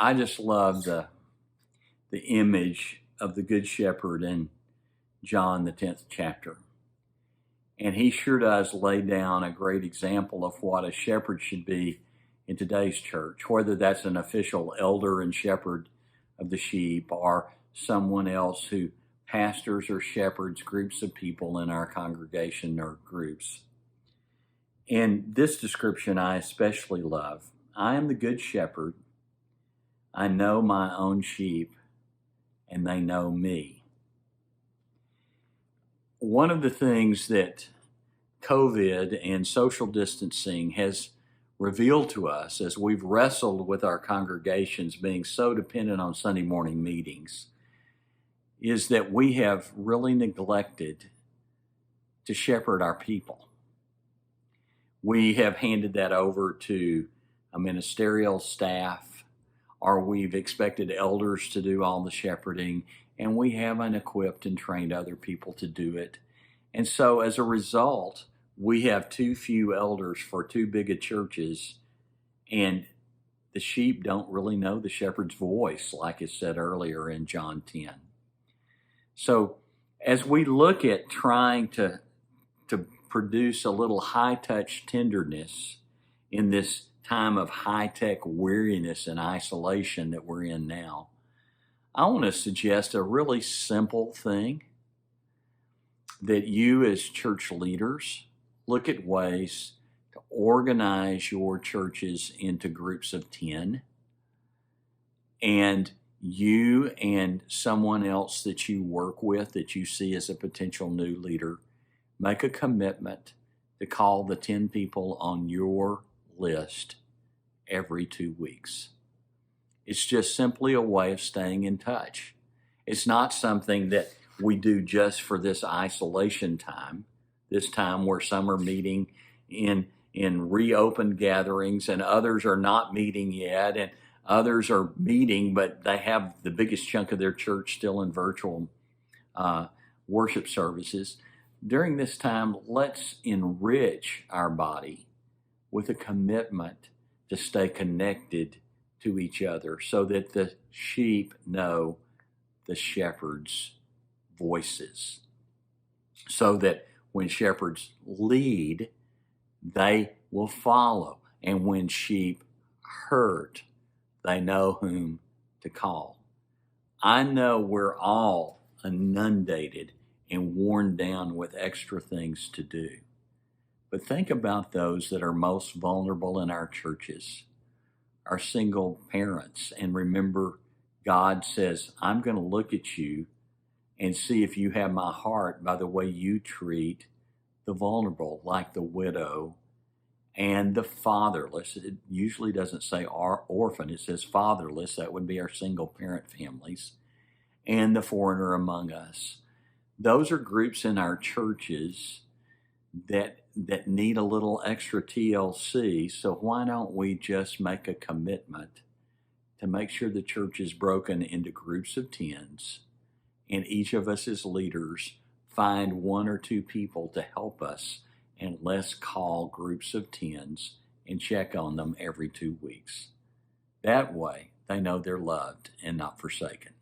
I just love the image of the Good Shepherd in John, the 10th chapter. And he sure does lay down a great example of what a shepherd should be in today's church, whether that's an official elder and shepherd of the sheep or someone else who pastors or shepherds groups of people in our congregation or groups. And this description I especially love. I am the good shepherd. I know my own sheep, and they know me. One of the things that COVID and social distancing has revealed to us as we've wrestled with our congregations being so dependent on Sunday morning meetings is that we have really neglected to shepherd our people. We have handed that over to a ministerial staff, or we've expected elders to do all the shepherding, and we haven't equipped and trained other people to do it. And so as a result, we have too few elders for too big a churches, and the sheep don't really know the shepherd's voice, like it said earlier in John 10. So as we look at trying to produce a little high-touch tenderness in this time of high-tech weariness and isolation that we're in now, I want to suggest a really simple thing that you as church leaders look at ways to organize your churches into groups of 10, and you and someone else that you work with that you see as a potential new leader make a commitment to call the 10 people on your list every 2 weeks. It's just simply a way of staying in touch. It's not something that we do just for this isolation time, this time where some are meeting in reopened gatherings and others are not meeting yet, and others are meeting, but they have the biggest chunk of their church still in virtual worship services. During this time, let's enrich our body with a commitment to stay connected to each other so that the sheep know the shepherd's voices, so that when shepherds lead, they will follow, and when sheep hurt, they know whom to call. I know we're all inundated and worn down with extra things to do, but think about those that are most vulnerable in our churches, our single parents, and remember God says, I'm going to look at you and see if you have my heart by the way you treat the vulnerable, like the widow and the fatherless. It usually doesn't say orphan, it says fatherless. That would be our single parent families, and the foreigner among us. Those are groups in our churches that need a little extra TLC. So why don't we just make a commitment to make sure the church is broken into groups of 10s, and each of us as leaders find 1 or 2 people to help us, and let's call groups of 10s and check on them every 2 weeks. That way, they know they're loved and not forsaken.